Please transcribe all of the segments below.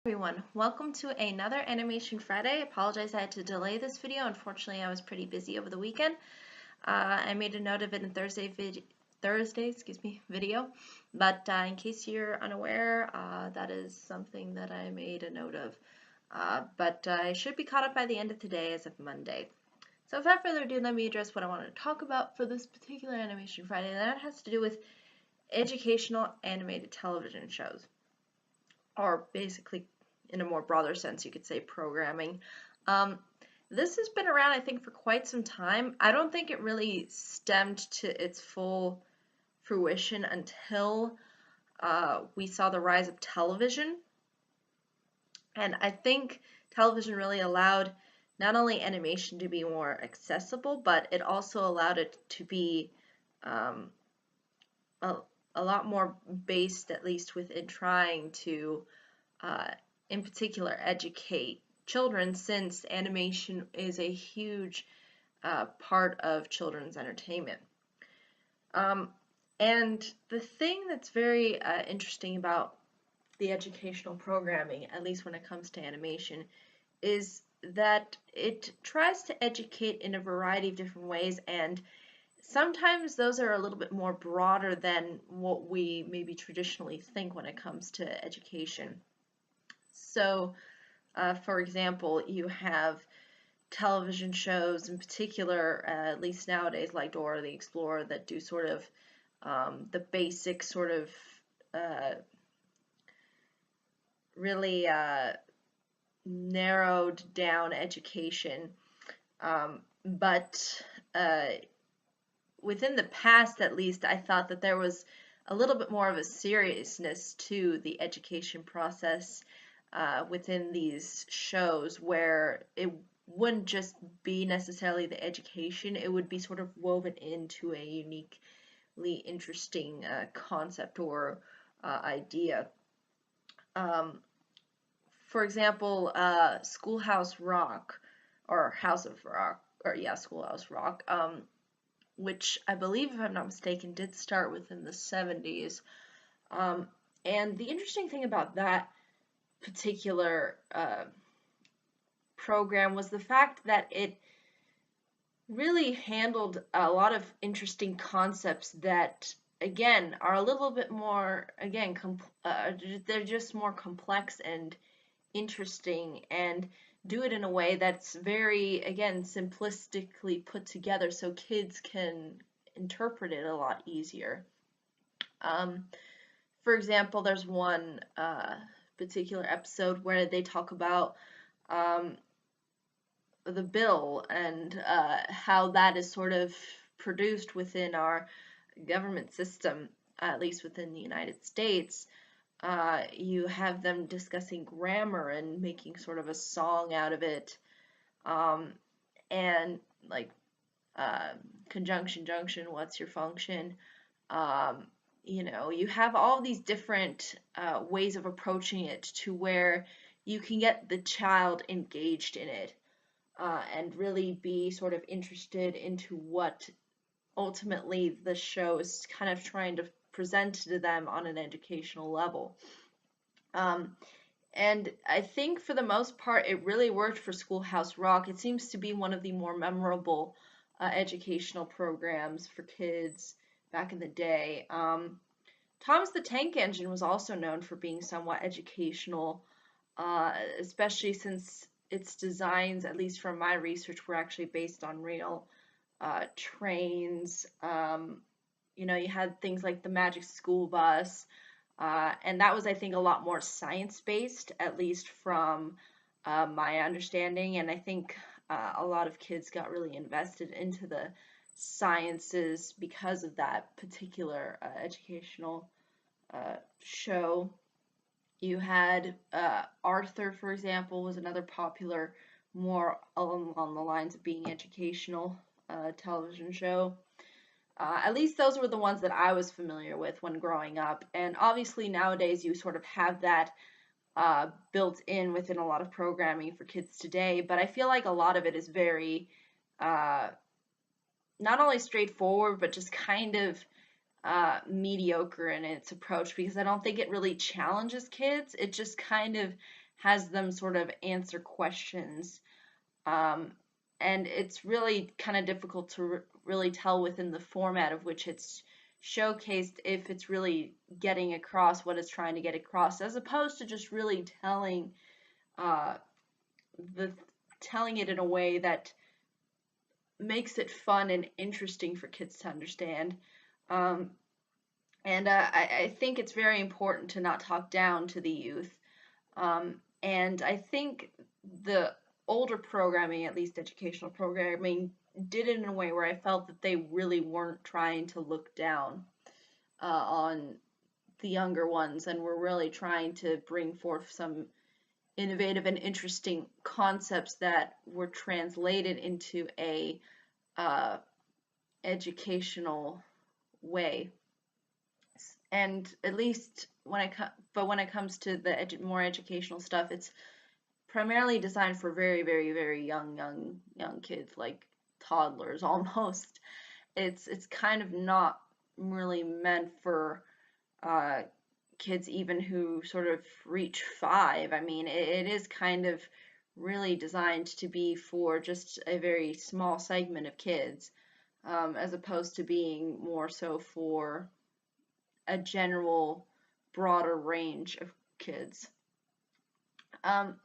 Everyone, welcome to another Animation Friday. I apologize I had to delay this video. Unfortunately, I was pretty busy over the weekend. I made a note of it in Thursday video, but in case you're unaware, that is something that I made a note of. But I should be caught up by the end of today as of Monday. So without further ado, let me address what I want to talk about for this particular Animation Friday, and that has to do with educational animated television shows, or basically in a more broader sense, you could say programming. This has been around, I think, for quite some time. I don't think it really stemmed to its full fruition until we saw the rise of television. And I think television really allowed not only animation to be more accessible, but it also allowed it to be um, a, a lot more based, at least within trying to uh, in particular educate children, since animation is a huge part of children's entertainment. Um, and the thing that's very interesting about the educational programming, at least when it comes to animation, is that it tries to educate in a variety of different ways, and sometimes those are a little bit more broader than what we maybe traditionally think when it comes to education. So, for example, you have television shows in particular, at least nowadays, like Dora the Explorer, that do sort of the basic sort of uh, really narrowed down education. But within the past, at least, I thought that there was a little bit more of a seriousness to the education process within these shows, where it wouldn't just be necessarily the education, it would be sort of woven into a uniquely interesting concept or idea. Um, for example, Schoolhouse Rock, or House of Rock, or yeah, Schoolhouse Rock, which I believe, if I'm not mistaken, did start within the 70s. Um, and the interesting thing about that particular program was the fact that it really handled a lot of interesting concepts that, again, are a little bit more, again, they're just more complex and interesting, and do it in a way that's very, again, simplistically put together so kids can interpret it a lot easier. Um, for example, there's one particular episode where they talk about um, the bill and how that is sort of produced within our government system, at least within the United States. You have them discussing grammar and making sort of a song out of it, um, and like uh, conjunction, junction, what's your function? Um, you have all these different ways of approaching it to where you can get the child engaged in it and really be sort of interested into what ultimately the show is kind of trying to present to them on an educational level. Um, and I think for the most part, it really worked for Schoolhouse Rock. It seems to be one of the more memorable educational programs for kids back in the day. Thomas the Tank Engine was also known for being somewhat educational, especially since its designs, at least from my research, were actually based on real trains. You had things like the Magic School Bus, and that was, I think, a lot more science-based, at least from my understanding. And I think a lot of kids got really invested into the sciences because of that particular educational show. You had Arthur, for example, was another popular, more along the lines of being educational television show. At least those were the ones that I was familiar with when growing up. And obviously nowadays you sort of have that built in within a lot of programming for kids today. But I feel like a lot of it is very uh, not only straightforward, but just kind of mediocre in its approach, because I don't think it really challenges kids. It just kind of has them sort of answer questions. And it's really kind of difficult to really tell within the format of which it's showcased if it's really getting across what it's trying to get across, as opposed to just really uh, telling it in a way that makes it fun and interesting for kids to understand. Um, and I think it's very important to not talk down to the youth. And I think the older programming, at least educational programming, did it in a way where I felt that they really weren't trying to look down on the younger ones and were really trying to bring forth some innovative and interesting concepts that were translated into a uh, educational way. And at least when it comes to the more educational stuff, it's primarily designed for very, very, very young kids, like toddlers almost. It's kind of not really meant for uh, kids even who sort of reach 5. I mean, it is kind of really designed to be for just a very small segment of kids, as opposed to being more so for a general, broader range of kids. Um,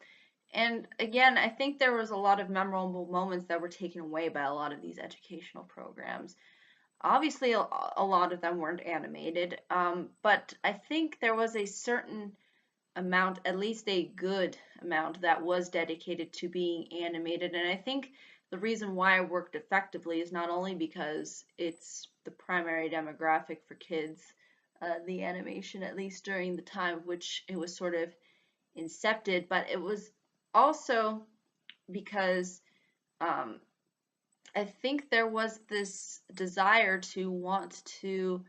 and again, I think there was a lot of memorable moments that were taken away by a lot of these educational programs. Obviously, a lot of them weren't animated, but I think there was a certain amount, at least a good amount, that was dedicated to being animated. And I think the reason why it worked effectively is not only because it's the primary demographic for kids, the animation, at least during the time of which it was sort of incepted, but it was also because um, I think there was this desire to want to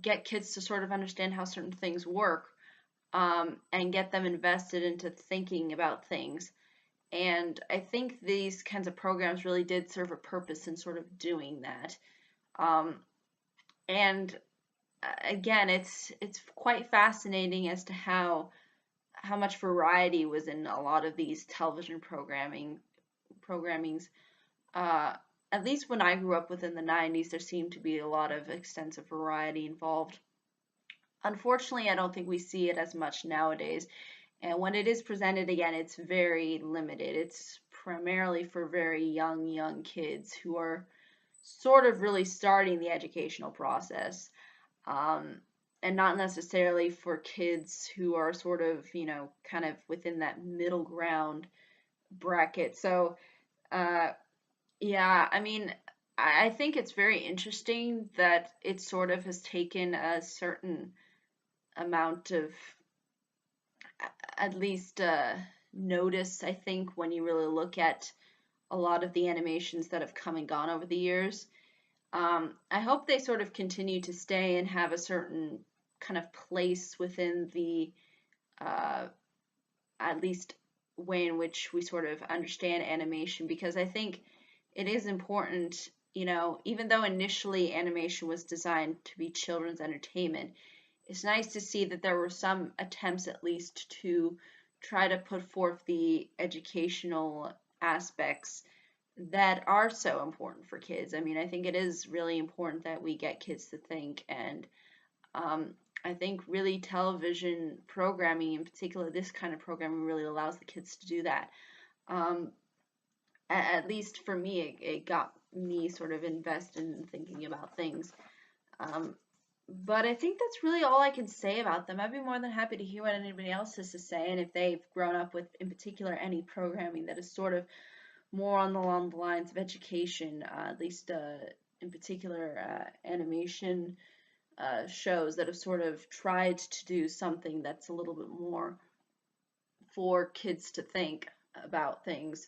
get kids to sort of understand how certain things work, and get them invested into thinking about things. And I think these kinds of programs really did serve a purpose in sort of doing that. Um, and again, it's quite fascinating as to how much variety was in a lot of these television programmings. Uh, at least when I grew up within the 90s, there seemed to be a lot of extensive variety involved. Unfortunately, I don't think we see it as much nowadays. And when it is presented again, it's very limited. It's primarily for very young kids who are sort of really starting the educational process. Um, and not necessarily for kids who are sort of, kind of within that middle ground bracket. So, uh, yeah, I mean, I think it's very interesting that it sort of has taken a certain amount of, at least, notice, I think, when you really look at a lot of the animations that have come and gone over the years. I hope they sort of continue to stay and have a certain kind of place within the, uh, at least, way in which we sort of understand animation, because I think it is important, even though initially animation was designed to be children's entertainment, it's nice to see that there were some attempts at least to try to put forth the educational aspects that are so important for kids. I mean, I think it is really important that we get kids to think, and I think really television programming, in particular this kind of programming, really allows the kids to do that. Um, at least for me, it got me sort of invested in thinking about things. Um, but I think that's really all I can say about them. I'd be more than happy to hear what anybody else has to say, and if they've grown up with, in particular, any programming that is sort of more along the lines of education, at least in particular animation shows that have sort of tried to do something that's a little bit more for kids to think about things.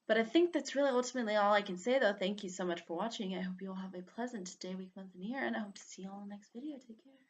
But I think that's really ultimately all I can say, though. Thank you so much for watching. I hope you all have a pleasant day, week, month, and year, and I hope to see you all in the next video. Take care.